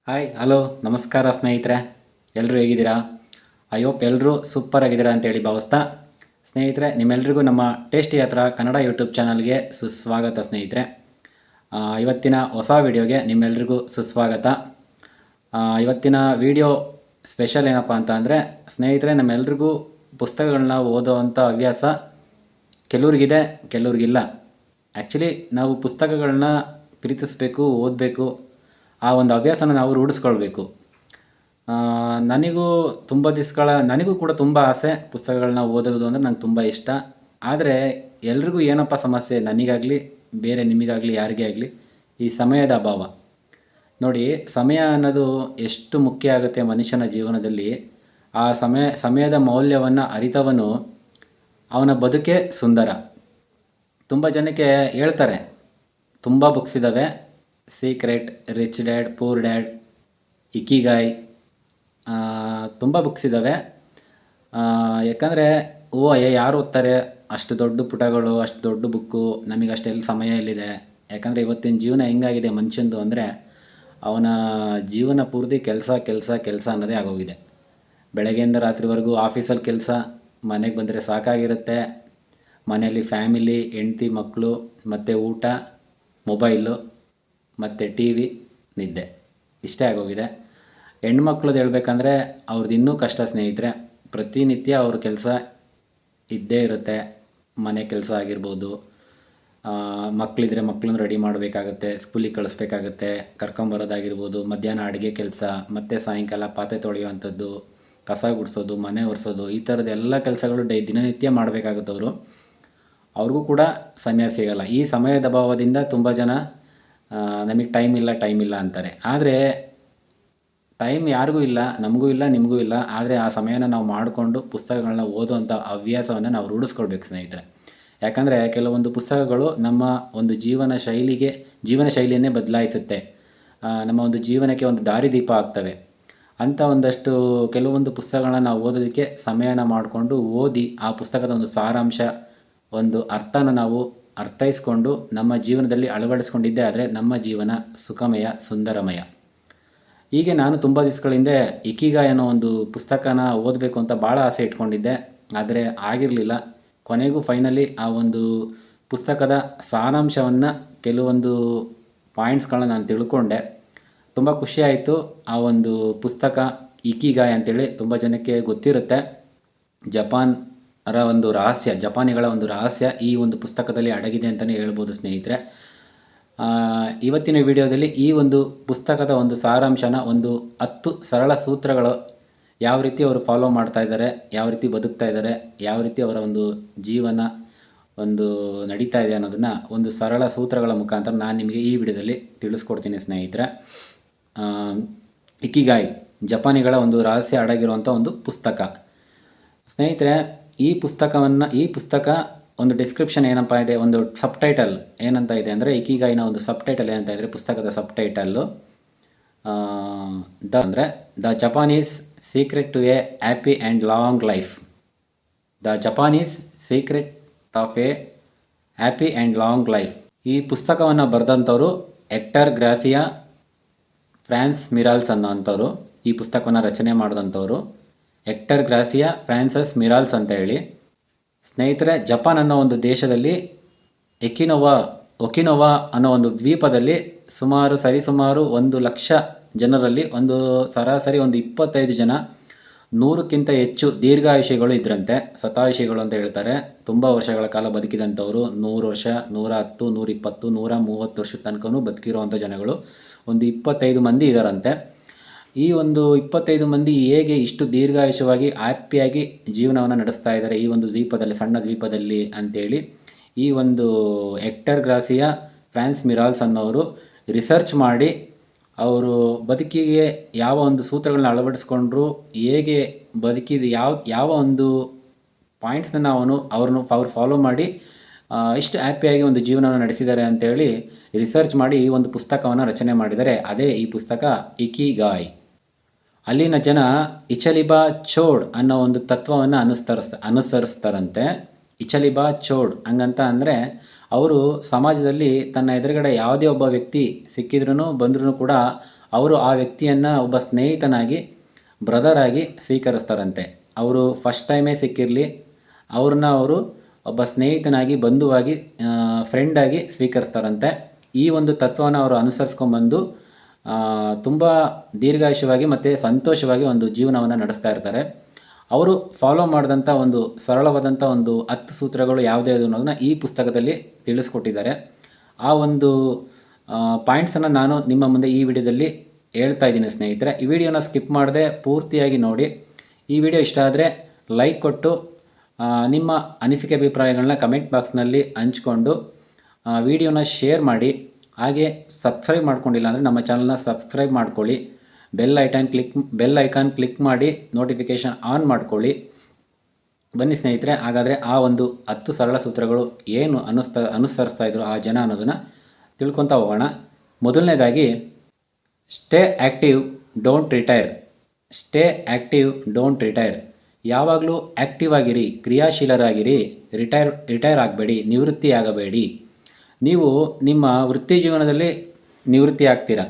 Hi hello ನಮಸ್ಕಾರ ಸ್ನೇಹಿತರೆ. ಎಲ್ಲರೂ ಹೇಗಿದ್ದೀರಾ? ಐ ಹೋಪ್ ಎಲ್ಲರೂ ಸೂಪರ್ ಆಗಿದ್ದೀರಾ ಅಂತೇಳಿ ಭಾವಿಸ್ತಾ, ಸ್ನೇಹಿತರೆ ನಿಮ್ಮೆಲ್ರಿಗೂ ನಮ್ಮ ಟೇಸ್ಟಿ ಯಾತ್ರಾ ಕನ್ನಡ ಯೂಟ್ಯೂಬ್ ಚಾನಲ್ಗೆ ಸುಸ್ವಾಗತ ಸ್ನೇಹಿತರೆ. ಇವತ್ತಿನ ಹೊಸ ವಿಡಿಯೋಗೆ ನಿಮ್ಮೆಲ್ರಿಗೂ ಸುಸ್ವಾಗತ. ಇವತ್ತಿನ ವಿಡಿಯೋ ಸ್ಪೆಷಲ್ ಏನಪ್ಪ ಅಂತ ಅಂದರೆ, ಸ್ನೇಹಿತರೆ ನಮ್ಮೆಲ್ರಿಗೂ ಪುಸ್ತಕಗಳನ್ನ ಓದೋವಂಥ ಹವ್ಯಾಸ ಕೆಲವ್ರಿಗಿದೆ, ಕೆಲವ್ರಿಗಿಲ್ಲ. ಆ್ಯಕ್ಚುಲಿ ನಾವು ಪುಸ್ತಕಗಳನ್ನ ಪ್ರೀತಿಸಬೇಕು, ಓದಬೇಕು, ಆ ಒಂದು ಹವ್ಯಾಸನ ನಾವು ರೂಢಿಸ್ಕೊಳ್ಬೇಕು. ನನಗೂ ಕೂಡ ತುಂಬ ಆಸೆ ಪುಸ್ತಕಗಳನ್ನ ಓದೋದು ಅಂದರೆ ನಂಗೆ ತುಂಬ ಇಷ್ಟ. ಆದರೆ ಎಲ್ರಿಗೂ ಏನಪ್ಪ ಸಮಸ್ಯೆ, ನನಗಾಗಲಿ ಬೇರೆ ನಿಮಗಾಗಲಿ ಯಾರಿಗೇ ಆಗಲಿ, ಈ ಸಮಯದ ಅಭಾವ. ನೋಡಿ, ಸಮಯ ಅನ್ನೋದು ಎಷ್ಟು ಮುಖ್ಯ ಆಗುತ್ತೆ ಮನುಷ್ಯನ ಜೀವನದಲ್ಲಿ. ಆ ಸಮಯದ ಮೌಲ್ಯವನ್ನು ಅರಿತವನು ಅವನ ಬದುಕೇ ಸುಂದರ. ತುಂಬ ಜನಕ್ಕೆ ಹೇಳ್ತಾರೆ, ತುಂಬ ಬುಕ್ಸ್ ಇದ್ದಾವೆ, secret, rich dad, poor dad, ikigai, ತುಂಬ ಬುಕ್ಸ್ ಇದ್ದಾವೆ. ಯಾಕಂದರೆ ಯಾರು ಓದ್ತಾರೆ ಅಷ್ಟು ದೊಡ್ಡ ಪುಟಗಳು, ಅಷ್ಟು ದೊಡ್ಡ ಬುಕ್ಕು, ನಮಗೆ ಅಷ್ಟೆಲ್ಲ ಸಮಯ ಎಲ್ಲಿದೆ. ಯಾಕಂದರೆ ಇವತ್ತಿನ ಜೀವನ ಹೆಂಗಾಗಿದೆ ಮನುಷ್ಯಂದು ಅಂದರೆ, ಅವನ ಜೀವನ ಪೂರ್ತಿ ಕೆಲಸ ಕೆಲಸ ಕೆಲಸ ಅನ್ನೋದೇ ಆಗೋಗಿದೆ. ಬೆಳಗ್ಗೆಯಿಂದ ರಾತ್ರಿವರೆಗೂ ಆಫೀಸಲ್ಲಿ ಕೆಲಸ, ಮನೆಗೆ ಬಂದರೆ ಸಾಕಾಗಿರುತ್ತೆ. ಮನೆಯಲ್ಲಿ ಫ್ಯಾಮಿಲಿ, ಹೆಂಡ್ತಿ, ಮಕ್ಕಳು, ಮತ್ತು ಊಟ, ಮೊಬೈಲು, ಮತ್ತು ಟಿ ವಿ, ನಿದ್ದೆ, ಇಷ್ಟೇ ಆಗೋಗಿದೆ. ಹೆಣ್ಮಕ್ಳದ್ದು ಹೇಳ್ಬೇಕಂದ್ರೆ ಅವ್ರದ್ದು ಇನ್ನೂ ಕಷ್ಟ ಸ್ನೇಹಿತರೆ. ಪ್ರತಿನಿತ್ಯ ಅವ್ರ ಕೆಲಸ ಇದ್ದೇ ಇರುತ್ತೆ. ಮನೆ ಕೆಲಸ ಆಗಿರ್ಬೋದು, ಮಕ್ಕಳಿದ್ರೆ ಮಕ್ಕಳನ್ನ ರೆಡಿ ಮಾಡಬೇಕಾಗತ್ತೆ, ಸ್ಕೂಲಿಗೆ ಕಳಿಸ್ಬೇಕಾಗತ್ತೆ, ಕರ್ಕೊಂಬರೋದಾಗಿರ್ಬೋದು, ಮಧ್ಯಾಹ್ನ ಅಡುಗೆ ಕೆಲಸ, ಮತ್ತು ಸಾಯಂಕಾಲ ಪಾತ್ರೆ ತೊಳೆಯುವಂಥದ್ದು, ಕಸ ಗುಡಿಸೋದು, ಮನೆ ಒರೆಸೋದು, ಈ ಥರದ ಎಲ್ಲ ಕೆಲಸಗಳು ದಿನನಿತ್ಯ ಮಾಡಬೇಕಾಗುತ್ತವರು. ಅವ್ರಿಗೂ ಕೂಡ ಸಮಯ ಸಿಗಲ್ಲ. ಈ ಸಮಯದ ಅಭಾವದಿಂದ ತುಂಬ ಜನ ನಮಗೆ ಟೈಮ್ ಇಲ್ಲ ಅಂತಾರೆ. ಆದರೆ ಟೈಮ್ ಯಾರಿಗೂ ಇಲ್ಲ, ನಮಗೂ ಇಲ್ಲ, ನಿಮಗೂ ಇಲ್ಲ. ಆದರೆ ಆ ಸಮಯನ ನಾವು ಮಾಡಿಕೊಂಡು ಪುಸ್ತಕಗಳನ್ನ ಓದುವಂಥ ಹವ್ಯಾಸವನ್ನು ನಾವು ರೂಢಿಸ್ಕೊಳ್ಬೇಕು ಸ್ನೇಹಿತರೆ. ಯಾಕಂದರೆ ಕೆಲವೊಂದು ಪುಸ್ತಕಗಳು ನಮ್ಮ ಒಂದು ಜೀವನ ಶೈಲಿಯನ್ನೇ ಬದಲಾಯಿಸುತ್ತೆ. ನಮ್ಮ ಒಂದು ಜೀವನಕ್ಕೆ ಒಂದು ದಾರಿದೀಪ ಆಗ್ತವೆ. ಅಂಥ ಕೆಲವೊಂದು ಪುಸ್ತಕಗಳನ್ನ ನಾವು ಓದೋದಕ್ಕೆ ಸಮಯನ ಮಾಡಿಕೊಂಡು ಓದಿ, ಆ ಪುಸ್ತಕದ ಒಂದು ಸಾರಾಂಶ, ಒಂದು ಅರ್ಥನ ನಾವು ಅರ್ಥೈಸ್ಕೊಂಡು ನಮ್ಮ ಜೀವನದಲ್ಲಿ ಅಳವಡಿಸ್ಕೊಂಡಿದ್ದೇ ಆದರೆ ನಮ್ಮ ಜೀವನ ಸುಖಮಯ, ಸುಂದರಮಯ. ಹೀಗೆ ನಾನು ತುಂಬ ದಿವಸಗಳಿಂದ ಇಕಿಗಾಯ್ ಅನ್ನೋ ಒಂದು ಪುಸ್ತಕನ ಓದಬೇಕು ಅಂತ ಭಾಳ ಆಸೆ ಇಟ್ಕೊಂಡಿದ್ದೆ. ಆದರೆ ಆಗಿರಲಿಲ್ಲ. ಕೊನೆಗೂ ಫೈನಲಿ ಆ ಒಂದು ಪುಸ್ತಕದ ಸಾರಾಂಶವನ್ನು, ಕೆಲವೊಂದು ಪಾಯಿಂಟ್ಸ್ಗಳನ್ನ ನಾನು ತಿಳ್ಕೊಂಡೆ. ತುಂಬ ಖುಷಿಯಾಯಿತು. ಆ ಒಂದು ಪುಸ್ತಕ ಇಕಿಗಾಯ್ ಅಂತೇಳಿ ತುಂಬ ಜನಕ್ಕೆ ಗೊತ್ತಿರುತ್ತೆ. ಜಪಾನಿಗಳ ಒಂದು ರಹಸ್ಯ ಈ ಒಂದು ಪುಸ್ತಕದಲ್ಲಿ ಅಡಗಿದೆ ಅಂತಲೇ ಹೇಳ್ಬೋದು ಸ್ನೇಹಿತರೆ. ಇವತ್ತಿನ ವಿಡಿಯೋದಲ್ಲಿ ಈ ಒಂದು ಪುಸ್ತಕದ ಒಂದು ಸಾರಾಂಶನ, ಒಂದು 10 ಸರಳ ಸೂತ್ರಗಳು, ಯಾವ ರೀತಿ ಅವರು ಫಾಲೋ ಮಾಡ್ತಾ ಇದ್ದಾರೆ, ಯಾವ ರೀತಿ ಬದುಕ್ತಾ ಇದ್ದಾರೆ, ಯಾವ ರೀತಿ ಅವರ ಒಂದು ಜೀವನ ನಡೀತಾ ಇದೆ ಅನ್ನೋದನ್ನು ಒಂದು ಸರಳ ಸೂತ್ರಗಳ ಮುಖಾಂತರ ನಾನು ನಿಮಗೆ ಈ ವಿಡಿಯೋದಲ್ಲಿ ತಿಳಿಸ್ಕೊಡ್ತೀನಿ ಸ್ನೇಹಿತರೆ. ಇಕಿಗಾಯ್ ಜಪಾನಿಗಳ ಒಂದು ರಹಸ್ಯ ಅಡಗಿರುವಂಥ ಒಂದು ಪುಸ್ತಕ ಸ್ನೇಹಿತರೆ. ಈ ಪುಸ್ತಕ ಒಂದು ಡಿಸ್ಕ್ರಿಪ್ಷನ್ ಏನಪ್ಪ ಇದೆ, ಒಂದು ಸಬ್ ಟೈಟಲ್ ಏನಂತ ಇದೆ ಅಂದರೆ, ಇಕಿಗಾಯ್ನ ಒಂದು ಸಬ್ ಟೈಟಲ್ ಏನಂತ ಇದ್ದರೆ, ಪುಸ್ತಕದ subtitle the Japanese secret to a happy and long life. The Japanese secret of a happy and long life. ಈ ಪುಸ್ತಕವನ್ನು ಬರೆದಂಥವ್ರು ಹೆಕ್ಟರ್ ಗ್ರಾಸಿಯಾ ಫ್ರಾನ್ಸ್ ಮಿರಾಲ್ಸ್ ಅನ್ನೋಂಥವ್ರು. ಈ ಪುಸ್ತಕವನ್ನು ರಚನೆ ಮಾಡಿದಂಥವ್ರು ಹೆಕ್ಟರ್ ಗ್ರಾಸಿಯಾ ಫ್ರಾನ್ಸಸ್ ಮಿರಾಲ್ಸ್ ಅಂತ ಹೇಳಿ. ಸ್ನೇಹಿತರೆ, ಜಪಾನ್ ಅನ್ನೋ ಒಂದು ದೇಶದಲ್ಲಿ ಒಕಿನೋವಾ ಅನ್ನೋ ಒಂದು ದ್ವೀಪದಲ್ಲಿ ಸರಿಸುಮಾರು 1,00,000 ಜನರಲ್ಲಿ ಸರಾಸರಿ 25 ಜನ 100ಕ್ಕಿಂತ ಹೆಚ್ಚು ದೀರ್ಘಾಯುಷಿಗಳು ಇದ್ರಂತೆ. ಶತಾಯುಷಿಗಳು ಅಂತ ಹೇಳ್ತಾರೆ. ತುಂಬ ವರ್ಷಗಳ ಕಾಲ ಬದುಕಿದಂಥವರು, 100 ವರ್ಷ, 110, 120, 130 ವರ್ಷದ ತನಕನೂ ಬದುಕಿರುವಂಥ ಜನಗಳು 25 ಮಂದಿ ಇದ್ದಾರಂತೆ. ಈ 25 ಮಂದಿ ಹೇಗೆ ಇಷ್ಟು ದೀರ್ಘಾಯುಷವಾಗಿ ಹ್ಯಾಪಿಯಾಗಿ ಜೀವನವನ್ನು ನಡೆಸ್ತಾ ಇದ್ದಾರೆ ಈ ಒಂದು ಸಣ್ಣ ದ್ವೀಪದಲ್ಲಿ ಅಂತೇಳಿ, ಈ ಹೆಕ್ಟರ್ ಗ್ರಾಸಿಯಾ ಫ್ರಾನ್ಸ್ ಮಿರಾಲ್ಸ್ ಅನ್ನೋರು ರಿಸರ್ಚ್ ಮಾಡಿ, ಅವರು ಬದುಕಿಗೆ ಯಾವ ಸೂತ್ರಗಳನ್ನ ಅಳವಡಿಸ್ಕೊಂಡ್ರು, ಹೇಗೆ ಬದುಕಿದ ಯಾವ ಪಾಯಿಂಟ್ಸನ್ನ ಅವ್ರು ಫಾಲೋ ಮಾಡಿ ಇಷ್ಟು ಹ್ಯಾಪಿಯಾಗಿ ಜೀವನವನ್ನು ನಡೆಸಿದ್ದಾರೆ ಅಂತೇಳಿ ರಿಸರ್ಚ್ ಮಾಡಿ ಈ ಪುಸ್ತಕವನ್ನು ರಚನೆ ಮಾಡಿದ್ದಾರೆ. ಅದೇ ಈ ಪುಸ್ತಕ ಇಕಿಗಾಯ್. ಅಲ್ಲಿನ ಜನ ಇಚಲಿಬಾ ಚೋಡ್ ಅನ್ನೋ ತತ್ವವನ್ನು ಅನುಸರಿಸ್ತಾರಂತೆ. ಇಚಲಿಬಾ ಚೋಡ್ ಹಂಗಂತ ಅಂದರೆ, ಅವರು ಸಮಾಜದಲ್ಲಿ ತನ್ನ ಎದುರುಗಡೆ ಯಾವುದೇ ಒಬ್ಬ ವ್ಯಕ್ತಿ ಸಿಕ್ಕಿದ್ರೂ ಬಂದ್ರೂ ಕೂಡ ಅವರು ಆ ವ್ಯಕ್ತಿಯನ್ನು ಒಬ್ಬ ಸ್ನೇಹಿತನಾಗಿ, ಬ್ರದರ್ ಆಗಿ ಸ್ವೀಕರಿಸ್ತಾರಂತೆ. ಅವರು ಫಸ್ಟ್ ಟೈಮೇ ಸಿಕ್ಕಿರಲಿ, ಅವರು ಒಬ್ಬ ಸ್ನೇಹಿತನಾಗಿ, ಬಂಧುವಾಗಿ, ಫ್ರೆಂಡಾಗಿ ಸ್ವೀಕರಿಸ್ತಾರಂತೆ. ಈ ಒಂದು ತತ್ವನ ಅವರು ಅನುಸರಿಸ್ಕೊಂಬಂದು ತುಂಬ ದೀರ್ಘಾಯುಷ್ಯವಾಗಿ ಮತ್ತು ಸಂತೋಷವಾಗಿ ಒಂದು ಜೀವನವನ್ನು ನಡೆಸ್ತಾ ಇರ್ತಾರೆ. ಅವರು ಫಾಲೋ ಮಾಡಿದಂಥ ಒಂದು ಸರಳವಾದಂಥ ಒಂದು 10 ಸೂತ್ರಗಳು ಯಾವುದ್ಯಾವುದು ಅನ್ನೋದನ್ನ ಈ ಪುಸ್ತಕದಲ್ಲಿ ತಿಳಿಸ್ಕೊಟ್ಟಿದ್ದಾರೆ. ಆ ಒಂದು ಪಾಯಿಂಟ್ಸನ್ನು ನಾನು ನಿಮ್ಮ ಮುಂದೆ ಈ ವಿಡಿಯೋದಲ್ಲಿ ಹೇಳ್ತಾ ಇದ್ದೀನಿ ಸ್ನೇಹಿತರೆ. ಈ ವಿಡಿಯೋನ ಸ್ಕಿಪ್ ಮಾಡದೆ ಪೂರ್ತಿಯಾಗಿ ನೋಡಿ. ಈ ವಿಡಿಯೋ ಇಷ್ಟ ಆದರೆ ಲೈಕ್ ಕೊಟ್ಟು ನಿಮ್ಮ ಅನಿಸಿಕೆ ಅಭಿಪ್ರಾಯಗಳನ್ನ ಕಮೆಂಟ್ ಬಾಕ್ಸ್ನಲ್ಲಿ ಹಂಚ್ಕೊಂಡು ವಿಡಿಯೋನ ಶೇರ್ ಮಾಡಿ. ಹಾಗೆ ಸಬ್ಸ್ಕ್ರೈಬ್ ಮಾಡ್ಕೊಂಡಿಲ್ಲ ಅಂದರೆ ನಮ್ಮ ಚಾನಲ್ನ ಸಬ್ಸ್ಕ್ರೈಬ್ ಮಾಡ್ಕೊಳ್ಳಿ. ಬೆಲ್ ಐಕಾನ್ ಕ್ಲಿಕ್ ಮಾಡಿ ನೋಟಿಫಿಕೇಷನ್ ಆನ್ ಮಾಡ್ಕೊಳ್ಳಿ. ಬನ್ನಿ ಸ್ನೇಹಿತರೆ, ಹಾಗಾದರೆ ಆ ಒಂದು 10 ಸರಳ ಸೂತ್ರಗಳು ಏನು ಅನುಸರಿಸ್ತಾ ಇದ್ರು ಆ ಜನ ಅನ್ನೋದನ್ನು ತಿಳ್ಕೊತಾ ಹೋಗೋಣ. ಮೊದಲನೇದಾಗಿ, stay active, don't retire. Stay active, don't retire. ಯಾವಾಗಲೂ ಆ್ಯಕ್ಟಿವ್ ಆಗಿರಿ, ಕ್ರಿಯಾಶೀಲರಾಗಿರಿ. ರಿಟೈರ್ ಆಗಬೇಡಿ, ನಿವೃತ್ತಿ ಆಗಬೇಡಿ. ನೀವು ನಿಮ್ಮ ವೃತ್ತಿ ಜೀವನದಲ್ಲಿ ನಿವೃತ್ತಿ ಆಗ್ತೀರ,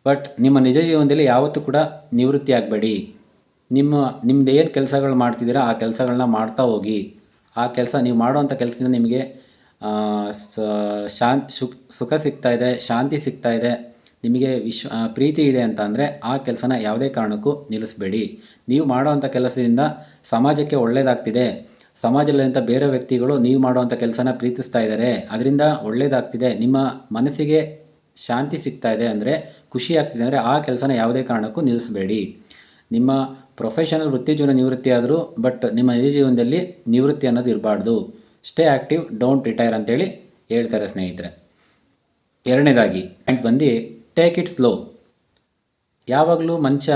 ಬಟ್ ನಿಮ್ಮ ನಿಜ ಜೀವನದಲ್ಲಿ ಯಾವತ್ತೂ ಕೂಡ ನಿವೃತ್ತಿ ಆಗಬೇಡಿ. ನಿಮ್ಮದು ಏನು ಕೆಲಸಗಳು ಮಾಡ್ತಿದ್ದೀರಾ ಆ ಕೆಲಸಗಳನ್ನ ಮಾಡ್ತಾ ಹೋಗಿ. ಆ ಕೆಲಸ ನೀವು ಮಾಡುವಂಥ ಕೆಲಸದಿಂದ ನಿಮಗೆ ಸುಖ ಸಿಗ್ತಾ ಇದೆ, ಶಾಂತಿ ಸಿಗ್ತಾ ಇದೆ, ನಿಮಗೆ ಪ್ರೀತಿ ಇದೆ ಅಂತ ಅಂದರೆ ಆ ಕೆಲಸನ ಯಾವುದೇ ಕಾರಣಕ್ಕೂ ನಿಲ್ಲಿಸಬೇಡಿ. ನೀವು ಮಾಡುವಂಥ ಕೆಲಸದಿಂದ ಸಮಾಜಕ್ಕೆ ಒಳ್ಳೆಯದಾಗ್ತಿದೆ, ಸಮಾಜದಲ್ಲಿಂಥ ಬೇರೆ ವ್ಯಕ್ತಿಗಳು ನೀವು ಮಾಡುವಂಥ ಕೆಲಸನ ಪ್ರೀತಿಸ್ತಾ ಇದ್ದಾರೆ, ಅದರಿಂದ ಒಳ್ಳೆಯದಾಗ್ತಿದೆ, ನಿಮ್ಮ ಮನಸ್ಸಿಗೆ ಶಾಂತಿ ಸಿಗ್ತಾ ಇದೆ ಅಂದರೆ, ಖುಷಿ ಆಗ್ತಿದೆ ಅಂದರೆ ಆ ಕೆಲಸನ ಯಾವುದೇ ಕಾರಣಕ್ಕೂ ನಿಲ್ಲಿಸಬೇಡಿ. ನಿಮ್ಮ ಪ್ರೊಫೆಷನಲ್ ವೃತ್ತಿ ಜೀವನ ನಿವೃತ್ತಿ ಆದರೂ, ಬಟ್ ನಿಮ್ಮ ನಿಜ ಜೀವನದಲ್ಲಿ ನಿವೃತ್ತಿ ಅನ್ನೋದು ಇರಬಾರ್ದು. ಸ್ಟೇ ಆ್ಯಕ್ಟಿವ್, ಡೋಂಟ್ ರಿಟೈರ್ ಅಂತೇಳಿ ಹೇಳ್ತಾರೆ ಸ್ನೇಹಿತರೆ. ಎರಡನೇದಾಗಿ ಪಾಯಿಂಟ್ ಬಂದು, ಟೇಕ್ ಇಟ್ ಸ್ಲೋ. ಯಾವಾಗಲೂ ಮನುಷ್ಯ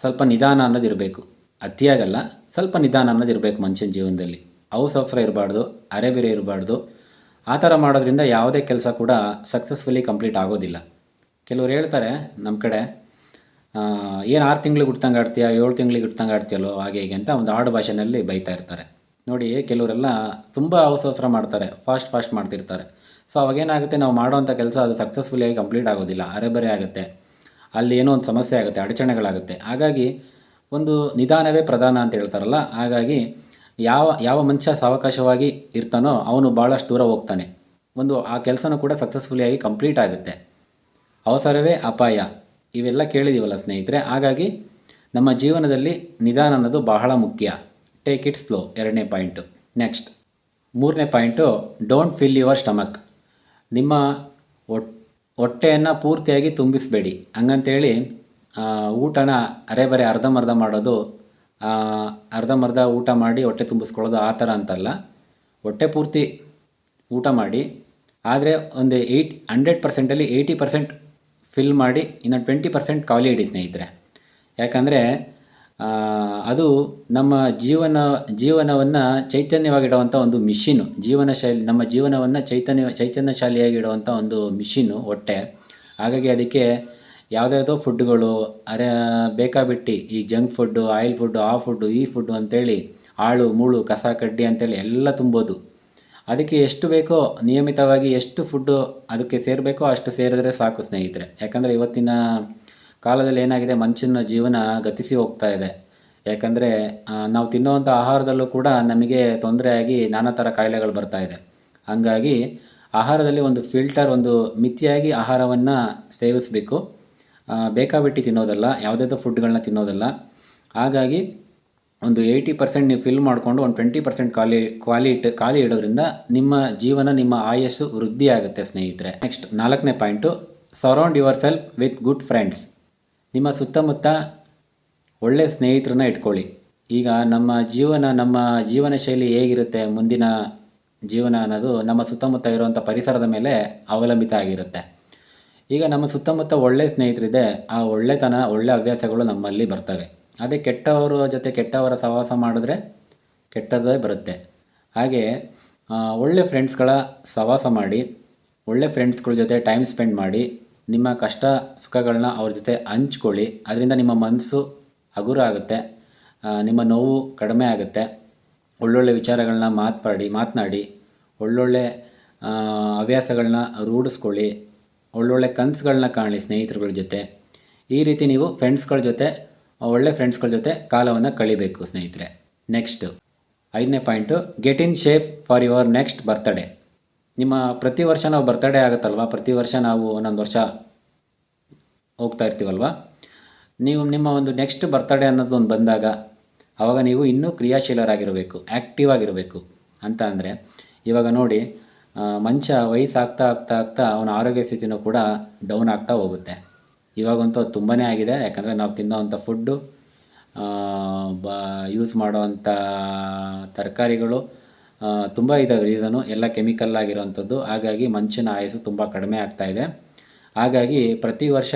ಸ್ವಲ್ಪ ನಿಧಾನ ಅನ್ನೋದು ಇರಬೇಕು. ಅತಿಯಾಗಲ್ಲ, ಸ್ವಲ್ಪ ನಿಧಾನ ಅನ್ನೋದು ಇರಬೇಕು ಮನುಷ್ಯನ ಜೀವನದಲ್ಲಿ. ಅವಸರ ಇರಬಾರ್ದು, ಅರೆಬೆರೆ ಇರಬಾರ್ದು. ಆ ಥರ ಮಾಡೋದ್ರಿಂದ ಯಾವುದೇ ಕೆಲಸ ಕೂಡ ಸಕ್ಸಸ್ಫುಲಿ ಕಂಪ್ಲೀಟ್ ಆಗೋದಿಲ್ಲ. ಕೆಲವ್ರು ಹೇಳ್ತಾರೆ ನಮ್ಮ ಕಡೆ, ಏನು 6 ತಿಂಗಳಿಗೆ ಹುಟ್ಟಂಗೆ ಆಡ್ತೀಯ, 7 ತಿಂಗಳಿಗೆ ಹುಟ್ಟಂಗೆ ಆಡ್ತೀಯಲ್ಲೋ, ಹಾಗೆ ಹೀಗೆ ಅಂತ ಒಂದು ಆಡು ಭಾಷೆಯಲ್ಲಿ ಬೈತಾ ಇರ್ತಾರೆ. ನೋಡಿ, ಕೆಲವರೆಲ್ಲ ತುಂಬ ಅವಸರ ಮಾಡ್ತಾರೆ, ಫಾಸ್ಟ್ ಮಾಡ್ತಿರ್ತಾರೆ. ಸೊ ಅವಾಗೇನಾಗುತ್ತೆ, ನಾವು ಮಾಡೋವಂಥ ಕೆಲಸ ಅದು ಸಕ್ಸಸ್ಫುಲಿಯಾಗಿ ಕಂಪ್ಲೀಟ್ ಆಗೋದಿಲ್ಲ, ಅರೆಬರೆ ಆಗುತ್ತೆ, ಅಲ್ಲಿ ಏನೋ ಒಂದು ಸಮಸ್ಯೆ ಆಗುತ್ತೆ, ಅಡಚಣೆಗಳಾಗುತ್ತೆ. ಹಾಗಾಗಿ ಒಂದು ನಿಧಾನವೇ ಪ್ರಧಾನ ಅಂತ ಹೇಳ್ತಾರಲ್ಲ, ಹಾಗಾಗಿ ಯಾವ ಮನುಷ್ಯ ಸಾವಕಾಶವಾಗಿ ಇರ್ತಾನೋ ಅವನು ಭಾಳಷ್ಟು ದೂರ ಹೋಗ್ತಾನೆ. ಆ ಕೆಲಸನೂ ಕೂಡ ಸಕ್ಸಸ್ಫುಲಿಯಾಗಿ ಕಂಪ್ಲೀಟ್ ಆಗುತ್ತೆ. ಅವಸರವೇ ಅಪಾಯ, ಇವೆಲ್ಲ ಕೇಳಿದ್ದೀವಲ್ಲ ಸ್ನೇಹಿತರೆ. ಹಾಗಾಗಿ ನಮ್ಮ ಜೀವನದಲ್ಲಿ ನಿಧಾನ ಅನ್ನೋದು ಬಹಳ ಮುಖ್ಯ. ಟೇಕ್ ಇಟ್ ಸ್ಲೋ, 2ನೇ ಪಾಯಿಂಟು. ನೆಕ್ಸ್ಟ್ 3ನೇ point, don't fill your stomach. ನಿಮ್ಮ ಹೊಟ್ಟೆಯನ್ನು ಪೂರ್ತಿಯಾಗಿ ತುಂಬಿಸಬೇಡಿ. ಹಂಗಂತೇಳಿ ಊಟನ ಅರೆಬರೆ ಅರ್ಧಂಬರ್ಧ ಮಾಡೋದು, ಅರ್ಧಂಬರ್ಧ ಊಟ ಮಾಡಿ ಹೊಟ್ಟೆ ತುಂಬಿಸ್ಕೊಳ್ಳೋದು ಆ ಥರ ಅಂತಲ್ಲ. ಹೊಟ್ಟೆ ಪೂರ್ತಿ ಊಟ ಮಾಡಿ, ಆದರೆ ಒಂದು 100%ಅಲ್ಲಿ 80% ಫಿಲ್ ಮಾಡಿ, ಇನ್ನು 20% ಖಾಲಿ ಇಡಿ ಸ್ನೇಹಿತರೆ. ಯಾಕಂದರೆ ಅದು ನಮ್ಮ ಜೀವನವನ್ನು ಚೈತನ್ಯವಾಗಿಡುವಂಥ ಒಂದು ಮಿಷಿನು. ನಮ್ಮ ಜೀವನವನ್ನು ಚೈತನ್ಯಶಾಲಿಯಾಗಿಡುವಂಥ ಒಂದು ಮಿಷಿನು ಹೊಟ್ಟೆ. ಹಾಗಾಗಿ ಅದಕ್ಕೆ ಯಾವುದ್ಯಾವುದೋ ಫುಡ್ಗಳು ಬೇಕಾಬಿಟ್ಟು ಈ ಜಂಕ್ ಫುಡ್ಡು, ಆಯಿಲ್ ಫುಡ್ಡು, ಆ ಫುಡ್ಡು, ಈ ಫುಡ್ಡು ಅಂತೇಳಿ ಆಳು ಮೂಳು ಕಸ ಕಡ್ಡಿ ಅಂತೇಳಿ ಎಲ್ಲ ತುಂಬೋದು. ಅದಕ್ಕೆ ಎಷ್ಟು ಬೇಕೋ ನಿಯಮಿತವಾಗಿ ಎಷ್ಟು ಫುಡ್ಡು ಅದಕ್ಕೆ ಸೇರಬೇಕೋ ಅಷ್ಟು ಸೇರಿದ್ರೆ ಸಾಕು ಸ್ನೇಹಿತರೆ. ಯಾಕಂದರೆ ಇವತ್ತಿನ ಕಾಲದಲ್ಲಿ ಏನಾಗಿದೆ, ಮನುಷ್ಯನ ಜೀವನ ಗತಿಸಿ ಹೋಗ್ತಾ ಇದೆ. ಯಾಕಂದರೆ ನಾವು ತಿನ್ನುವಂಥ ಆಹಾರದಲ್ಲೂ ಕೂಡ ನಮಗೆ ತೊಂದರೆಯಾಗಿ ನಾನಾ ಥರ ಕಾಯಿಲೆಗಳು ಬರ್ತಾ ಇದೆ. ಹಾಗಾಗಿ ಆಹಾರದಲ್ಲಿ ಒಂದು ಒಂದು ಮಿತಿಯಾಗಿ ಆಹಾರವನ್ನು ಸೇವಿಸಬೇಕು. ಬೇಕಾಬಿಟ್ಟು ತಿನ್ನೋದಲ್ಲ, ಯಾವುದಾದ್ರೂ ಫುಡ್ಗಳನ್ನ ತಿನ್ನೋದಲ್ಲ. ಹಾಗಾಗಿ ಒಂದು 80% ನೀವು ಫಿಲ್ ಮಾಡಿಕೊಂಡು ಒಂದು 20% ಖಾಲಿ ಇಡೋದ್ರಿಂದ ನಿಮ್ಮ ಜೀವನ, ನಿಮ್ಮ ಆಯಸ್ಸು ವೃದ್ಧಿ ಆಗುತ್ತೆ ಸ್ನೇಹಿತರೆ. ನೆಕ್ಸ್ಟ್ 4ನೇ point, surround your self with good friends. ನಿಮ್ಮ ಸುತ್ತಮುತ್ತ ಒಳ್ಳೆಯ ಸ್ನೇಹಿತರನ್ನ ಇಟ್ಕೊಳ್ಳಿ. ಈಗ ನಮ್ಮ ಜೀವನ ಶೈಲಿ ಹೇಗಿರುತ್ತೆ, ಮುಂದಿನ ಜೀವನ ಅನ್ನೋದು ನಮ್ಮ ಸುತ್ತಮುತ್ತ ಇರುವಂಥ ಪರಿಸರದ ಮೇಲೆ ಅವಲಂಬಿತ ಆಗಿರುತ್ತೆ. ಈಗ ನಮ್ಮ ಸುತ್ತಮುತ್ತ ಒಳ್ಳೆಯ ಸ್ನೇಹಿತರಿದೆ, ಆ ಒಳ್ಳೆಯ ಹವ್ಯಾಸಗಳು ನಮ್ಮಲ್ಲಿ ಬರ್ತವೆ. ಅದೇ ಕೆಟ್ಟವರ ಜೊತೆ ಕೆಟ್ಟವರ ಸಹವಾಸ ಮಾಡಿದ್ರೆ ಕೆಟ್ಟದ್ದೇ ಬರುತ್ತೆ. ಹಾಗೆ ಒಳ್ಳೆ ಫ್ರೆಂಡ್ಸ್ಗಳ ಸಹವಾಸ ಮಾಡಿ, ಒಳ್ಳೆ ಫ್ರೆಂಡ್ಸ್ಗಳ ಜೊತೆ ಟೈಮ್ ಸ್ಪೆಂಡ್ ಮಾಡಿ, ನಿಮ್ಮ ಕಷ್ಟ ಸುಖಗಳನ್ನ ಅವ್ರ ಜೊತೆ ಹಂಚ್ಕೊಳ್ಳಿ. ಅದರಿಂದ ನಿಮ್ಮ ಮನಸ್ಸು ಹಗುರ ಆಗುತ್ತೆ, ನಿಮ್ಮ ನೋವು ಕಡಿಮೆ ಆಗುತ್ತೆ. ಒಳ್ಳೊಳ್ಳೆ ವಿಚಾರಗಳನ್ನ ಮಾತನಾಡಿ ಒಳ್ಳೊಳ್ಳೆ ಹವ್ಯಾಸಗಳನ್ನ ರೂಢಿಸ್ಕೊಳ್ಳಿ. ಒಳ್ಳೊಳ್ಳೆ ಕನಸುಗಳನ್ನ ಕಾಣಲಿ ಸ್ನೇಹಿತರುಗಳ ಜೊತೆ. ಈ ರೀತಿ ನೀವು ಫ್ರೆಂಡ್ಸ್ಗಳ ಜೊತೆ, ಒಳ್ಳೆ ಫ್ರೆಂಡ್ಸ್ಗಳ ಜೊತೆ ಕಾಲವನ್ನು ಕಳಿಬೇಕು ಸ್ನೇಹಿತರೆ. ನೆಕ್ಸ್ಟು 5ನೇ point, get in shape for your next birthday. ನಿಮ್ಮ ಪ್ರತಿ ವರ್ಷ ನಾವು ಬರ್ತಡೇ ಆಗುತ್ತಲ್ವ, ಪ್ರತಿ ವರ್ಷ ನಾವು ಒಂದೊಂದು ವರ್ಷ ಹೋಗ್ತಾ ಇರ್ತೀವಲ್ವ, ನೀವು ನಿಮ್ಮ ಒಂದು ನೆಕ್ಸ್ಟ್ ಬರ್ತಡೇ ಅನ್ನೋದು ಒಂದು ಬಂದಾಗ ಆವಾಗ ನೀವು ಇನ್ನೂ ಕ್ರಿಯಾಶೀಲರಾಗಿರಬೇಕು, ಆ್ಯಕ್ಟಿವ್ ಆಗಿರಬೇಕು. ಅಂತ ಅಂದರೆ ಇವಾಗ ನೋಡಿ, ಮನುಷ್ಯ ವಯಸ್ಸು ಆಗ್ತಾ ಆಗ್ತಾ ಆಗ್ತಾ ಅವನ ಆರೋಗ್ಯ ಸ್ಥಿತಿನೂ ಕೂಡ ಡೌನ್ ಆಗ್ತಾ ಹೋಗುತ್ತೆ. ಇವಾಗಂತೂ ಅದು ತುಂಬಾ ಆಗಿದೆ. ಯಾಕಂದರೆ ನಾವು ತಿನ್ನೋವಂಥ ಫುಡ್ಡು, ಯೂಸ್ ಮಾಡೋವಂಥ ತರಕಾರಿಗಳು ತುಂಬ ಇದ್ದಾವೆ ರೀಸನು, ಎಲ್ಲ ಕೆಮಿಕಲ್ ಆಗಿರೋವಂಥದ್ದು. ಹಾಗಾಗಿ ಮನುಷ್ಯನ ಆಯಸ್ಸು ತುಂಬ ಕಡಿಮೆ ಆಗ್ತಾಯಿದೆ. ಹಾಗಾಗಿ ಪ್ರತಿ ವರ್ಷ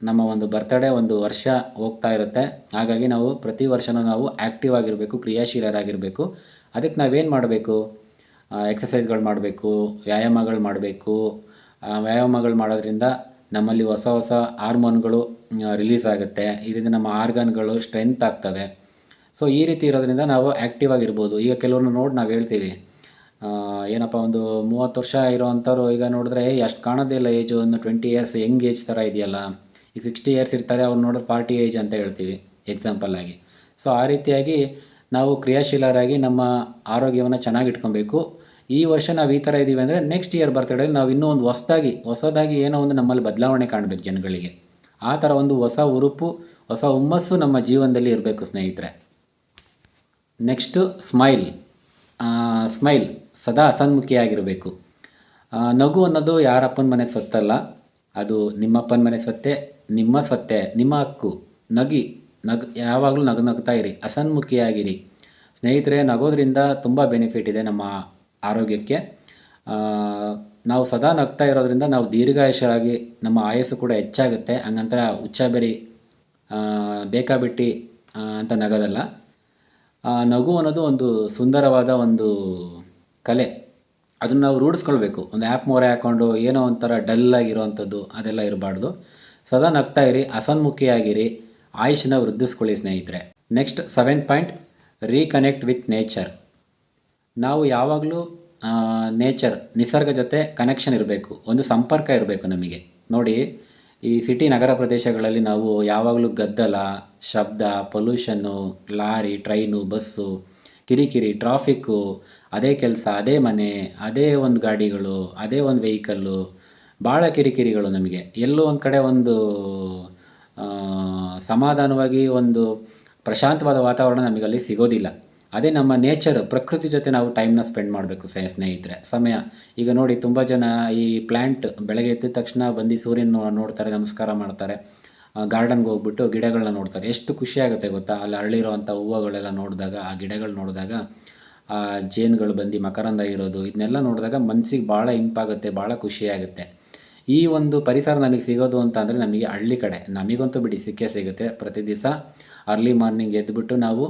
ನಮ್ಮ ಒಂದು ಬರ್ತಡೇ ಒಂದು ವರ್ಷ ಹೋಗ್ತಾ ಇರುತ್ತೆ. ಹಾಗಾಗಿ ನಾವು ಪ್ರತಿ ವರ್ಷವೂ ನಾವು ಆ್ಯಕ್ಟಿವ್ ಆಗಿರಬೇಕು, ಕ್ರಿಯಾಶೀಲರಾಗಿರಬೇಕು. ಅದಕ್ಕೆ ನಾವೇನು ಮಾಡಬೇಕು? ಎಕ್ಸಸೈಸ್ಗಳು ಮಾಡಬೇಕು, ವ್ಯಾಯಾಮಗಳು ಮಾಡಬೇಕು. ವ್ಯಾಯಾಮಗಳು ಮಾಡೋದ್ರಿಂದ ನಮ್ಮಲ್ಲಿ ಹೊಸ ಹೊಸ ಹಾರ್ಮೋನ್ಗಳು ರಿಲೀಸ್ ಆಗುತ್ತೆ. ಇದರಿಂದ ನಮ್ಮ ಆರ್ಗನ್ಗಳು ಸ್ಟ್ರೆಂತ್ ಆಗ್ತವೆ. ಸೊ ಈ ರೀತಿ ಇರೋದ್ರಿಂದ ನಾವು ಆ್ಯಕ್ಟಿವ್ ಆಗಿರ್ಬೋದು. ಈಗ ಕೆಲವ್ರನ್ನ ನೋಡಿ ನಾವು ಹೇಳ್ತೀವಿ, ಏನಪ್ಪ ಒಂದು 30 ವರ್ಷ ಇರೋವಂಥವ್ರು ಈಗ ನೋಡಿದ್ರೆ ಅಷ್ಟು ಕಾಣೋದೇ ಇಲ್ಲ ಏಜು, ಒಂದು 20 ಇಯರ್ಸ್ ಯಂಗ್ ಏಜ್ ಥರ ಇದೆಯಲ್ಲ. ಈಗ 60 ಇಯರ್ಸ್ ಇರ್ತಾರೆ, ಅವ್ರು ನೋಡಿದ್ರೆ 40 ಏಜ್ ಅಂತ ಹೇಳ್ತೀವಿ ಎಕ್ಸಾಂಪಲ್ ಆಗಿ. ಸೊ ಆ ರೀತಿಯಾಗಿ ನಾವು ಕ್ರಿಯಾಶೀಲರಾಗಿ ನಮ್ಮ ಆರೋಗ್ಯವನ್ನು ಚೆನ್ನಾಗಿ ಇಟ್ಕೊಬೇಕು. ಈ ವರ್ಷ ನಾವು ಈ ಥರ ಇದ್ದೀವಿ ಅಂದರೆ ನೆಕ್ಸ್ಟ್ ಇಯರ್ ಬರ್ತಡೇಲಿ ನಾವು ಇನ್ನೂ ಒಂದು ಹೊಸದಾಗಿ ಏನೋ ಒಂದು ನಮ್ಮಲ್ಲಿ ಬದಲಾವಣೆ ಕಾಣಬೇಕು ಜನಗಳಿಗೆ. ಆ ಥರ ಒಂದು ಹೊಸ ಹುರುಪು, ಹೊಸ ಹುಮ್ಮಸ್ಸು ನಮ್ಮ ಜೀವನದಲ್ಲಿ ಇರಬೇಕು ಸ್ನೇಹಿತರೆ. ನೆಕ್ಸ್ಟು ಸ್ಮೈಲ್ ಸದಾ ಹಸನ್ಮುಖಿಯಾಗಿರಬೇಕು. ನಗು ಅನ್ನೋದು ಯಾರಪ್ಪನ ಮನೆ ಸ್ವತ್ತಲ್ಲ, ಅದು ನಿಮ್ಮಪ್ಪನ ಮನೆ ಸ್ವತ್ತೇ, ನಿಮ್ಮ ಸ್ವತ್ತೇ, ನಿಮ್ಮ ಹಕ್ಕು. ಯಾವಾಗಲೂ ನಗ್ತಾ ಇರಿ, ಹಸನ್ಮುಖಿಯಾಗಿರಿ ಸ್ನೇಹಿತರೆ. ನಗೋದ್ರಿಂದ ತುಂಬ ಬೆನಿಫಿಟ್ ಇದೆ ನಮ್ಮ ಆರೋಗ್ಯಕ್ಕೆ. ನಾವು ಸದಾ ನಗ್ತಾ ಇರೋದ್ರಿಂದ ನಾವು ದೀರ್ಘಾಯುಷರಾಗಿ ನಮ್ಮ ಆಯಸ್ಸು ಕೂಡ ಹೆಚ್ಚಾಗುತ್ತೆ. ಹಂಗಂತ ಹುಚ್ಚಬೇರಿ ಬೇಕಾಬಿಟ್ಟು ಅಂತ ನಗೋದಲ್ಲ. ನಗು ಅನ್ನೋದು ಒಂದು ಸುಂದರವಾದ ಒಂದು ಕಲೆ. ಅದನ್ನು ನಾವು ರೂಢಿಸ್ಕೊಳ್ಬೇಕು. ಒಂದು ಆ್ಯಪ್ ಮೊರೆ ಹಾಕ್ಕೊಂಡು ಏನೋ ಒಂಥರ ಡಲ್ಲಾಗಿರೋವಂಥದ್ದು ಅದೆಲ್ಲ ಇರಬಾರ್ದು. ಸದಾ ನಗ್ತಾ ಇರಿ, ಹಸನ್ಮುಖಿಯಾಗಿರಿ, ಆಯುಷನ್ನ ವೃದ್ಧಿಸ್ಕೊಳ್ಳಿ ಸ್ನೇಹಿತರೆ. Next 7th point, reconnect with nature. ನಾವು ಯಾವಾಗಲೂ ನಿಸರ್ಗ ಜೊತೆ ಕನೆಕ್ಷನ್ ಇರಬೇಕು, ಒಂದು ಸಂಪರ್ಕ ಇರಬೇಕು ನಮಗೆ. ನೋಡಿ, ಈ ನಗರ ಪ್ರದೇಶಗಳಲ್ಲಿ ನಾವು ಯಾವಾಗಲೂ ಗದ್ದಲ, ಶಬ್ದ, ಪೊಲ್ಯೂಷನ್ನು, ಲಾರಿ, ಟ್ರೈನು, ಬಸ್ಸು, ಕಿರಿಕಿರಿ, ಟ್ರಾಫಿಕ್ಕು, ಅದೇ ಕೆಲಸ, ಅದೇ ಮನೆ, ಅದೇ ಒಂದು ಗಾಡಿಗಳು, ಅದೇ ಒಂದು ವೆಹಿಕಲ್ಲು, ಭಾಳ ಕಿರಿಕಿರಿಗಳು. ನಮಗೆ ಎಲ್ಲೋ ಒಂದು ಕಡೆ ಒಂದು ಸಮಾಧಾನವಾಗಿ ಒಂದು ಪ್ರಶಾಂತವಾದ ವಾತಾವರಣ ನಮಗಲ್ಲಿ ಸಿಗೋದಿಲ್ಲ. ಅದೇ ನಮ್ಮ ನೇಚರ್, ಪ್ರಕೃತಿ ಜೊತೆ ನಾವು ಟೈಮ್ನ ಸ್ಪೆಂಡ್ ಮಾಡಬೇಕು ಸ್ನೇಹಿತರೆ. ಸಮಯ ಈಗ ನೋಡಿ, ತುಂಬ ಜನ ಈ ಪ್ಲ್ಯಾಂಟ್ ಬೆಳಗ್ಗೆ ಎದ್ದ ತಕ್ಷಣ ಬಂದು ಸೂರ್ಯನ ನೋಡ್ತಾರೆ, ನಮಸ್ಕಾರ ಮಾಡ್ತಾರೆ. ಗಾರ್ಡನ್ಗೆ ಹೋಗ್ಬಿಟ್ಟು ಗಿಡಗಳನ್ನ ನೋಡ್ತಾರೆ. ಎಷ್ಟು ಖುಷಿಯಾಗುತ್ತೆ ಗೊತ್ತಾ? ಅಲ್ಲಿ ಅರಳಿರೋವಂಥ ಹೂವುಗಳೆಲ್ಲ ನೋಡಿದಾಗ, ಆ ಗಿಡಗಳು ನೋಡಿದಾಗ, ಆ ಜೇನುಗಳು ಬಂದು ಮಕರಂದ ಇರೋದು, ಇದನ್ನೆಲ್ಲ ನೋಡಿದಾಗ ಮನಸ್ಸಿಗೆ ಭಾಳ ಇಂಪಾಗುತ್ತೆ, ಭಾಳ ಖುಷಿಯಾಗುತ್ತೆ. ಈ ಒಂದು ಪರಿಸರ ನಮಗೆ ಸಿಗೋದು ಅಂತ ಅಂದರೆ ನಮಗೆ ಹಳ್ಳಿ ಕಡೆ, ನಮಗಂತೂ ಬಿಡಿ ಸಿಕ್ಕೇ ಸಿಗುತ್ತೆ. ಪ್ರತಿ ದಿವಸ ಅರ್ಲಿ ಮಾರ್ನಿಂಗ್ ಎದ್ದುಬಿಟ್ಟು ನಾವು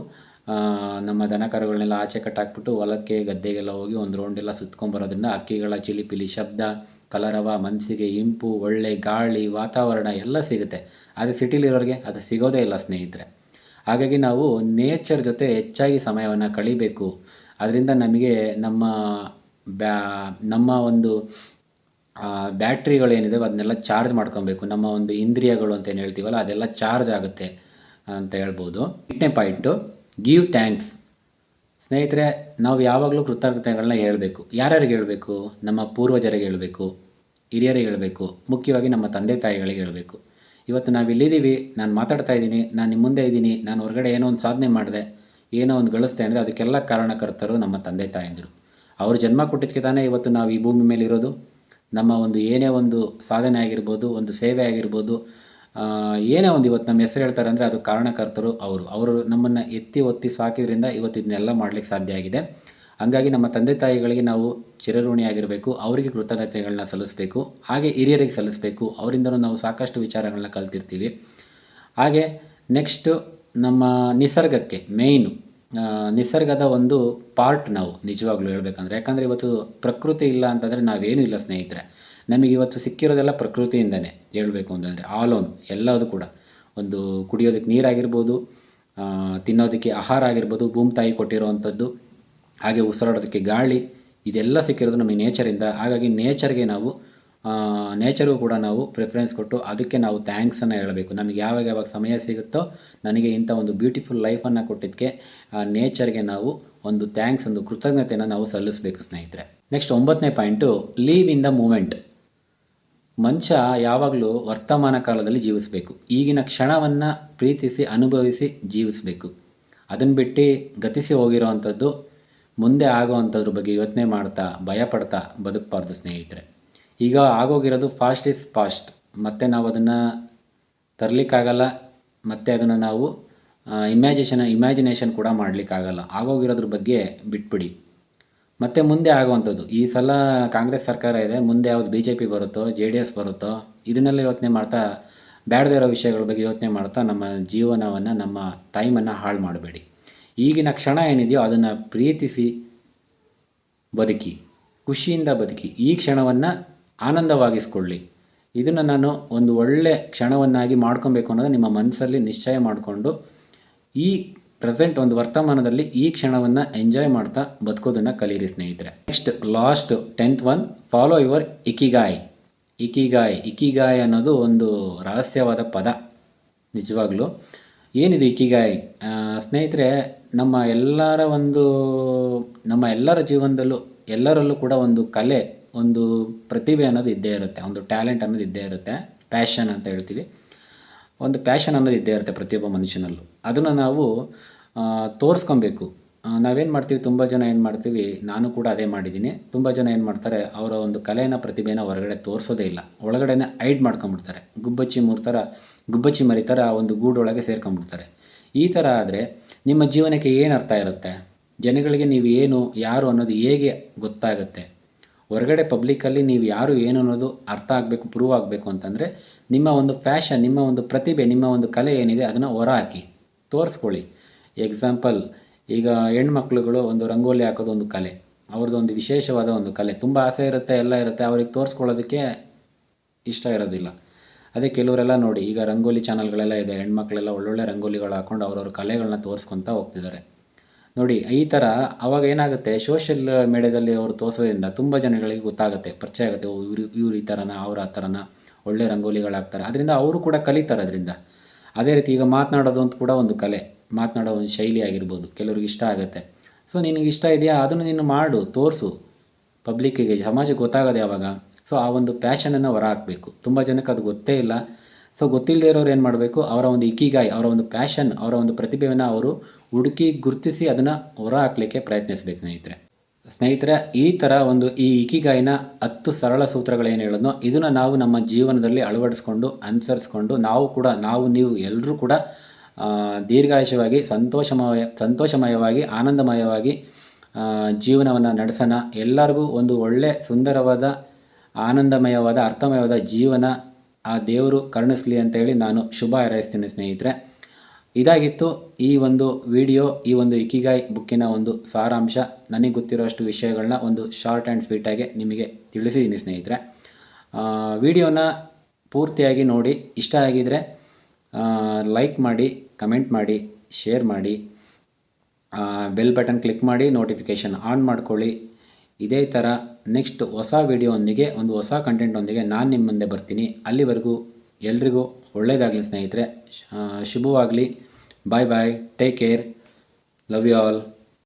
ನಮ್ಮ ದನ ಕರುಗಳನ್ನೆಲ್ಲ ಆಚೆ ಕಟ್ಟಾಕ್ಬಿಟ್ಟು ಹೊಲಕ್ಕೆ, ಗದ್ದೆಗೆಲ್ಲ ಹೋಗಿ ಒಂದು ರೌಂಡೆಲ್ಲ ಸುತ್ಕೊಂಬರೋದ್ರಿಂದ ಹಕ್ಕಿಗಳ ಚಿಲಿಪಿಲಿ ಶಬ್ದ, ಕಲರವ, ಮನಸ್ಸಿಗೆ ಇಂಪು, ಒಳ್ಳೆ ಗಾಳಿ, ವಾತಾವರಣ ಎಲ್ಲ ಸಿಗುತ್ತೆ. ಆದರೆ ಸಿಟಿಲಿರೋರಿಗೆ ಅದು ಸಿಗೋದೇ ಇಲ್ಲ ಸ್ನೇಹಿತರೆ. ಹಾಗಾಗಿ ನಾವು ನೇಚರ್ ಜೊತೆ ಹೆಚ್ಚಾಗಿ ಸಮಯವನ್ನು ಕಳಿಬೇಕು. ಅದರಿಂದ ನಮಗೆ ನಮ್ಮ ಒಂದು ಬ್ಯಾಟ್ರಿಗಳೇನಿದೆ ಅದನ್ನೆಲ್ಲ ಚಾರ್ಜ್ ಮಾಡ್ಕೊಬೇಕು. ನಮ್ಮ ಒಂದು ಇಂದ್ರಿಯಗಳು ಅಂತ ಏನು ಹೇಳ್ತೀವಲ್ಲ, ಅದೆಲ್ಲ ಚಾರ್ಜ್ ಆಗುತ್ತೆ ಅಂತ ಹೇಳ್ಬೋದು. 8ನೇ ಪಾಯಿಂಟು, ಗಿವ್ ಥ್ಯಾಂಕ್ಸ್. ಸ್ನೇಹಿತರೆ, ನಾವು ಯಾವಾಗಲೂ ಕೃತಜ್ಞತೆಗಳನ್ನ ಹೇಳಬೇಕು. ಯಾರ್ಯಾರಿಗೆ ಹೇಳಬೇಕು? ನಮ್ಮ ಪೂರ್ವಜರಿಗೆ ಹೇಳಬೇಕು, ಹಿರಿಯರಿಗೆ ಹೇಳಬೇಕು, ಮುಖ್ಯವಾಗಿ ನಮ್ಮ ತಂದೆ ತಾಯಿಗಳಿಗೆ ಹೇಳಬೇಕು. ಇವತ್ತು ನಾವು ಇಲ್ಲಿದ್ದೀವಿ, ನಾನು ಮಾತಾಡ್ತಾ ಇದ್ದೀನಿ, ನಾನು ನಿಮ್ಮ ಮುಂದೆ ಇದ್ದೀನಿ, ನಾನು ಹೊರಗಡೆ ಏನೋ ಒಂದು ಸಾಧನೆ ಮಾಡಿದೆ, ಏನೋ ಒಂದು ಗಳಿಸ್ದೆ ಅಂದರೆ ಅದಕ್ಕೆಲ್ಲ ಕಾರಣಕರ್ತರು ನಮ್ಮ ತಂದೆ ತಾಯಂದಿರು. ಅವರು ಜನ್ಮ ಕೊಟ್ಟಿದ್ದಕ್ಕೆ ತಾನೇ ಇವತ್ತು ನಾವು ಈ ಭೂಮಿ ಮೇಲೆ ಇರೋದು. ನಮ್ಮ ಒಂದು ಏನೇ ಒಂದು ಸಾಧನೆ ಆಗಿರ್ಬೋದು, ಒಂದು ಸೇವೆ ಆಗಿರ್ಬೋದು, ಏನೇ ಒಂದು ಇವತ್ತು ನಮ್ಮ ಹೆಸರು ಹೇಳ್ತಾರೆ ಅಂದರೆ ಅದು ಕಾರಣಕರ್ತರು ಅವರು ನಮ್ಮನ್ನು ಎತ್ತಿ ಒತ್ತಿ ಸಾಕಿದ್ರಿಂದ ಇವತ್ತು ಇದನ್ನೆಲ್ಲ ಮಾಡಲಿಕ್ಕೆ ಸಾಧ್ಯ ಆಗಿದೆ. ಹಾಗಾಗಿ ನಮ್ಮ ತಂದೆ ತಾಯಿಗಳಿಗೆ ನಾವು ಚಿರಋಣಿಯಾಗಿರಬೇಕು, ಅವರಿಗೆ ಕೃತಜ್ಞತೆಗಳನ್ನ ಸಲ್ಲಿಸಬೇಕು. ಹಾಗೆ ಹಿರಿಯರಿಗೆ ಸಲ್ಲಿಸಬೇಕು, ಅವರಿಂದಲೂ ನಾವು ಸಾಕಷ್ಟು ವಿಚಾರಗಳನ್ನ ಕಲ್ತಿರ್ತೀವಿ. ಹಾಗೆ ನೆಕ್ಸ್ಟು ನಮ್ಮ ನಿಸರ್ಗಕ್ಕೆ ಮೇಯ್ನು, ನಿಸರ್ಗದ ಒಂದು ಪಾರ್ಟ್ ನಾವು ನಿಜವಾಗ್ಲೂ ಹೇಳ್ಬೇಕಂದ್ರೆ. ಯಾಕಂದರೆ ಇವತ್ತು ಪ್ರಕೃತಿ ಇಲ್ಲ ಅಂತಂದರೆ ನಾವೇನೂ ಇಲ್ಲ ಸ್ನೇಹಿತರೆ. ನಮಗೆ ಇವತ್ತು ಸಿಕ್ಕಿರೋದೆಲ್ಲ ಪ್ರಕೃತಿಯಿಂದನೇ ಹೇಳಬೇಕು ಅಂತಂದರೆ. ಆಲೋನ್ ಎಲ್ಲದು ಕೂಡ, ಒಂದು ಕುಡಿಯೋದಕ್ಕೆ ನೀರಾಗಿರ್ಬೋದು, ತಿನ್ನೋದಕ್ಕೆ ಆಹಾರ ಆಗಿರ್ಬೋದು, ಭೂಮಿ ತಾಯಿ ಕೊಟ್ಟಿರೋವಂಥದ್ದು, ಹಾಗೆ ಉಸಿರಾಡೋದಕ್ಕೆ ಗಾಳಿ, ಇದೆಲ್ಲ ಸಿಕ್ಕಿರೋದು ನಮಗೆ ನೇಚರಿಂದ. ಹಾಗಾಗಿ ನೇಚರ್ಗೆ ನಾವು ನೇಚರ್ಗೂ ಕೂಡ ನಾವು ಪ್ರಿಫರೆನ್ಸ್ ಕೊಟ್ಟು ಅದಕ್ಕೆ ನಾವು ಥ್ಯಾಂಕ್ಸನ್ನು ಹೇಳಬೇಕು. ನಮಗೆ ಯಾವಾಗ ಯಾವಾಗ ಸಮಯ ಸಿಗುತ್ತೋ ನನಗೆ ಇಂಥ ಒಂದು ಬ್ಯೂಟಿಫುಲ್ ಲೈಫನ್ನು ಕೊಟ್ಟಿದ್ದಕ್ಕೆ ನೇಚರ್ಗೆ ನಾವು ಒಂದು ಥ್ಯಾಂಕ್ಸ್, ಒಂದು ಕೃತಜ್ಞತೆಯನ್ನು ನಾವು ಸಲ್ಲಿಸಬೇಕು ಸ್ನೇಹಿತರೆ. ನೆಕ್ಸ್ಟ್ 9ನೇ point, live in the moment. ಮನುಷ್ಯ ಯಾವಾಗಲೂ ವರ್ತಮಾನ ಕಾಲದಲ್ಲಿ ಜೀವಿಸಬೇಕು. ಈಗಿನ ಕ್ಷಣವನ್ನು ಪ್ರೀತಿಸಿ ಅನುಭವಿಸಿ ಜೀವಿಸಬೇಕು. ಅದನ್ನು ಬಿಟ್ಟು ಗತಿಸಿ ಹೋಗಿರೋವಂಥದ್ದು ಮುಂದೆ ಆಗೋವಂಥದ್ರ ಬಗ್ಗೆ ಯೋಚನೆ ಮಾಡ್ತಾ ಭಯಪಡ್ತಾ ಬದುಕಬಾರ್ದು ಸ್ನೇಹಿತರೆ. ಈಗ ಆಗೋಗಿರೋದು ಫಾಸ್ಟ್ ಈಸ್ ಫಾಸ್ಟ್, ಮತ್ತು ನಾವು ಅದನ್ನು ತರಲಿಕ್ಕಾಗಲ್ಲ, ಮತ್ತು ಅದನ್ನು ನಾವು ಇಮ್ಯಾಜಿನೇಷನ್ ಕೂಡ ಮಾಡಲಿಕ್ಕಾಗಲ್ಲ. ಆಗೋಗಿರೋದ್ರ ಬಗ್ಗೆ ಬಿಟ್ಬಿಡಿ. ಮತ್ತು ಮುಂದೆ ಆಗುವಂಥದ್ದು, ಈ ಸಲ ಕಾಂಗ್ರೆಸ್ ಸರ್ಕಾರ ಇದೆ, ಮುಂದೆ ಯಾವುದು BJP ಬರುತ್ತೋ JDS ಬರುತ್ತೋ ಇದನ್ನೆಲ್ಲ ಯೋಚನೆ ಮಾಡ್ತಾ ಬೇಡದೇ ಇರೋ ವಿಷಯಗಳ ಬಗ್ಗೆ ಯೋಚನೆ ಮಾಡ್ತಾ ನಮ್ಮ ಜೀವನವನ್ನು, ನಮ್ಮ ಟೈಮನ್ನು ಹಾಳು ಮಾಡಬೇಡಿ. ಈಗಿನ ಕ್ಷಣ ಏನಿದೆಯೋ ಅದನ್ನು ಪ್ರೀತಿಸಿ ಬದುಕಿ, ಖುಷಿಯಿಂದ ಬದುಕಿ, ಈ ಕ್ಷಣವನ್ನು ಆನಂದವಾಗಿಸ್ಕೊಳ್ಳಿ. ಇದನ್ನು ನಾನು ಒಂದು ಒಳ್ಳೆ ಕ್ಷಣವನ್ನಾಗಿ ಮಾಡ್ಕೊಬೇಕು ಅನ್ನೋದು ನಿಮ್ಮ ಮನಸ್ಸಲ್ಲಿ ನಿಶ್ಚಯ ಮಾಡಿಕೊಂಡು ಈ ಪ್ರೆಸೆಂಟ್ ಒಂದು ವರ್ತಮಾನದಲ್ಲಿ ಈ ಕ್ಷಣವನ್ನು ಎಂಜಾಯ್ ಮಾಡ್ತಾ ಬದುಕೋದನ್ನು ಕಲೀರಿ ಸ್ನೇಹಿತರೆ. Next last 10th one, follow your ikigai. Ikigai ಅನ್ನೋದು ಒಂದು ರಹಸ್ಯವಾದ ಪದ. ನಿಜವಾಗ್ಲೂ ಏನಿದು ಇಕಿಗಾಯ್ ಸ್ನೇಹಿತರೆ? ನಮ್ಮ ಎಲ್ಲರ ಜೀವನದಲ್ಲೂ ಎಲ್ಲರಲ್ಲೂ ಕೂಡ ಒಂದು ಕಲೆ, ಒಂದು ಪ್ರತಿಭೆ ಅನ್ನೋದು ಇದ್ದೇ ಇರುತ್ತೆ, ಒಂದು ಟ್ಯಾಲೆಂಟ್ ಅನ್ನೋದು ಇದ್ದೇ ಇರುತ್ತೆ. ಪ್ಯಾಷನ್ ಅಂತ ಹೇಳ್ತೀವಿ. ಒಂದು ಪ್ಯಾಷನ್ ಅನ್ನೋದು ಇದ್ದೇ ಇರುತ್ತೆ ಪ್ರತಿಯೊಬ್ಬ ಮನುಷ್ಯನಲ್ಲೂ. ಅದನ್ನು ನಾವು ತೋರಿಸ್ಕೊಬೇಕು. ನಾವೇನು ಮಾಡ್ತೀವಿ, ತುಂಬ ಜನ ಏನು ಮಾಡ್ತೀವಿ, ನಾನು ಕೂಡ ಅದೇ ಮಾಡಿದ್ದೀನಿ. ತುಂಬ ಜನ ಏನು ಮಾಡ್ತಾರೆ, ಅವರ ಒಂದು ಕಲೆನ ಪ್ರತಿಭೆನ ಹೊರಗಡೆ ತೋರಿಸೋದೇ ಇಲ್ಲ, ಒಳಗಡೆನೇ ಹೈಡ್ ಮಾಡ್ಕೊಂಬಿಡ್ತಾರೆ. ಗುಬ್ಬಚ್ಚಿ ಮರಿ ಥರ ಒಂದು ಗೂಡೊಳಗೆ ಸೇರ್ಕೊಂಡ್ಬಿಡ್ತಾರೆ. ಈ ಥರ ಆದರೆ ನಿಮ್ಮ ಜೀವನಕ್ಕೆ ಏನು ಅರ್ಥ ಇರುತ್ತೆ? ಜನಗಳಿಗೆ ನೀವು ಏನು ಯಾರು ಅನ್ನೋದು ಹೇಗೆ ಗೊತ್ತಾಗುತ್ತೆ? ಹೊರಗಡೆ ಪಬ್ಲಿಕ್ಕಲ್ಲಿ ನೀವು ಯಾರು ಏನು ಅನ್ನೋದು ಅರ್ಥ ಆಗಬೇಕು, ಪ್ರೂವ್ ಆಗಬೇಕು ಅಂತಂದರೆ ನಿಮ್ಮ ಒಂದು ಪ್ಯಾಷನ್, ನಿಮ್ಮ ಒಂದು ಪ್ರತಿಭೆ, ನಿಮ್ಮ ಒಂದು ಕಲೆ ಏನಿದೆ ಅದನ್ನು ಹೊರ ಹಾಕಿ ತೋರಿಸ್ಕೊಳ್ಳಿ. ಎಕ್ಸಾಂಪಲ್, ಈಗ ಹೆಣ್ಮಕ್ಳುಗಳು ಒಂದು ರಂಗೋಲಿ ಹಾಕೋದು ಒಂದು ಕಲೆ, ಅವ್ರದ್ದು ಒಂದು ವಿಶೇಷವಾದ ಒಂದು ಕಲೆ. ತುಂಬ ಆಸೆ ಇರುತ್ತೆ, ಎಲ್ಲ ಇರುತ್ತೆ, ಅವ್ರಿಗೆ ತೋರಿಸ್ಕೊಳ್ಳೋದಕ್ಕೆ ಇಷ್ಟ ಇರೋದಿಲ್ಲ. ಅದೇ ಕೆಲವರೆಲ್ಲ ನೋಡಿ, ಈಗ ರಂಗೋಲಿ ಚಾನಲ್ಗಳೆಲ್ಲ ಇದೆ, ಹೆಣ್ಮಕ್ಳೆಲ್ಲ ಒಳ್ಳೊಳ್ಳೆ ರಂಗೋಲಿಗಳು ಹಾಕ್ಕೊಂಡು ಅವ್ರವ್ರ ಕಲೆಗಳನ್ನ ತೋರಿಸ್ಕೊತಾ ಹೋಗ್ತಿದ್ದಾರೆ ನೋಡಿ. ಈ ಥರ ಅವಾಗ ಏನಾಗುತ್ತೆ, ಸೋಷಿಯಲ್ ಮೀಡಿಯಾದಲ್ಲಿ ಅವರು ತೋರಿಸೋದ್ರಿಂದ ತುಂಬ ಜನಗಳಿಗೆ ಗೊತ್ತಾಗುತ್ತೆ, ಪರಿಚಯ ಆಗುತ್ತೆ. ಇವ್ರು ಈ ಥರನ, ಅವ್ರು ಆ ಥರನ ಒಳ್ಳೆ ರಂಗೋಲಿಗಳಾಗ್ತಾರೆ. ಅದರಿಂದ ಅವರು ಕೂಡ ಕಲಿತಾರೆ ಅದರಿಂದ. ಅದೇ ರೀತಿ ಈಗ ಮಾತನಾಡೋದು ಅಂತ ಕೂಡ ಒಂದು ಕಲೆ, ಮಾತನಾಡೋ ಒಂದು ಶೈಲಿ ಆಗಿರ್ಬೋದು, ಕೆಲವ್ರಿಗೆ ಇಷ್ಟ ಆಗುತ್ತೆ. ಸೊ ನಿನಗೆ ಇಷ್ಟ ಇದೆಯಾ, ಅದನ್ನು ನೀನು ಮಾಡು, ತೋರಿಸು ಪಬ್ಲಿಕ್ಕಿಗೆ, ಸಮಾಜಕ್ಕೆ ಗೊತ್ತಾಗೋದು ಯಾವಾಗ? ಸೊ ಆ ಒಂದು ಪ್ಯಾಷನನ್ನು ಹೊರ ಹಾಕಬೇಕು. ತುಂಬ ಜನಕ್ಕೆ ಅದು ಗೊತ್ತೇ ಇಲ್ಲ. ಸೊ ಗೊತ್ತಿಲ್ಲದೆ ಇರೋರು ಏನು ಮಾಡಬೇಕು, ಅವರ ಒಂದು ಇಕಿಗಾಯ್, ಅವರ ಒಂದು ಪ್ಯಾಷನ್, ಅವರ ಒಂದು ಪ್ರತಿಭೆಯನ್ನು ಅವರು ಹುಡುಕಿ ಗುರುತಿಸಿ ಅದನ್ನು ಹೊರ ಹಾಕಲಿಕ್ಕೆ ಪ್ರಯತ್ನಿಸಬೇಕು ಸ್ನೇಹಿತರೆ. ಈ ಥರ ಒಂದು ಈ ಇಕಿಗಾಯ್ನ 10 ಸರಳ ಸೂತ್ರಗಳೇನು ಹೇಳೋದೋ ಇದನ್ನು ನಾವು ನಮ್ಮ ಜೀವನದಲ್ಲಿ ಅಳವಡಿಸ್ಕೊಂಡು ಅನುಸರಿಸ್ಕೊಂಡು ನೀವು ಎಲ್ಲರೂ ಕೂಡ ದೀರ್ಘಾಯುಷವಾಗಿ ಸಂತೋಷಮಯವಾಗಿ ಆನಂದಮಯವಾಗಿ ಜೀವನವನ್ನು ನಡೆಸೋಣ. ಎಲ್ಲರಿಗೂ ಒಂದು ಒಳ್ಳೆ ಸುಂದರವಾದ ಆನಂದಮಯವಾದ ಅರ್ಥಮಯವಾದ ಜೀವನ ಆ ದೇವರು ಕರುಣಿಸಲಿ ಅಂತೇಳಿ ನಾನು ಶುಭ ಹಾರೈಸ್ತೀನಿ ಸ್ನೇಹಿತರೆ. ಇದಾಗಿತ್ತು ಈ ಒಂದು ವಿಡಿಯೋ, ಈ ಒಂದು ಇಕಿಗಾಯ್ ಬುಕ್ಕಿನ ಒಂದು ಸಾರಾಂಶ. ನನಗೆ ಗೊತ್ತಿರೋಷ್ಟು ವಿಷಯಗಳನ್ನ ಒಂದು ಶಾರ್ಟ್ ಆ್ಯಂಡ್ ಸ್ವೀಟಾಗಿ ನಿಮಗೆ ತಿಳಿಸಿದ್ದೀನಿ ಸ್ನೇಹಿತರೆ. ವಿಡಿಯೋನ ಪೂರ್ತಿಯಾಗಿ ನೋಡಿ, ಇಷ್ಟ ಆಗಿದರೆ ಲೈಕ್ ಮಾಡಿ, ಕಮೆಂಟ್ ಮಾಡಿ, ಶೇರ್ ಮಾಡಿ, ಬೆಲ್ ಬಟನ್ ಕ್ಲಿಕ್ ಮಾಡಿ, ನೋಟಿಫಿಕೇಷನ್ ಆನ್ ಮಾಡ್ಕೊಳ್ಳಿ. ಇದೇ ಥರ ನೆಕ್ಸ್ಟ್ ಹೊಸ ವಿಡಿಯೋವೊಂದಿಗೆ, ಒಂದು ಹೊಸ ಕಂಟೆಂಟೊಂದಿಗೆ ನಾನು ನಿಮ್ಮ ಮುಂದೆ ಬರ್ತೀನಿ. ಅಲ್ಲಿವರೆಗೂ ಎಲ್ರಿಗೂ ಒಳ್ಳೆಯದಾಗಲಿ ಸ್ನೇಹಿತರೆ. ಶುಭವಾಗಲಿ. Bye bye. Take care. Love you all.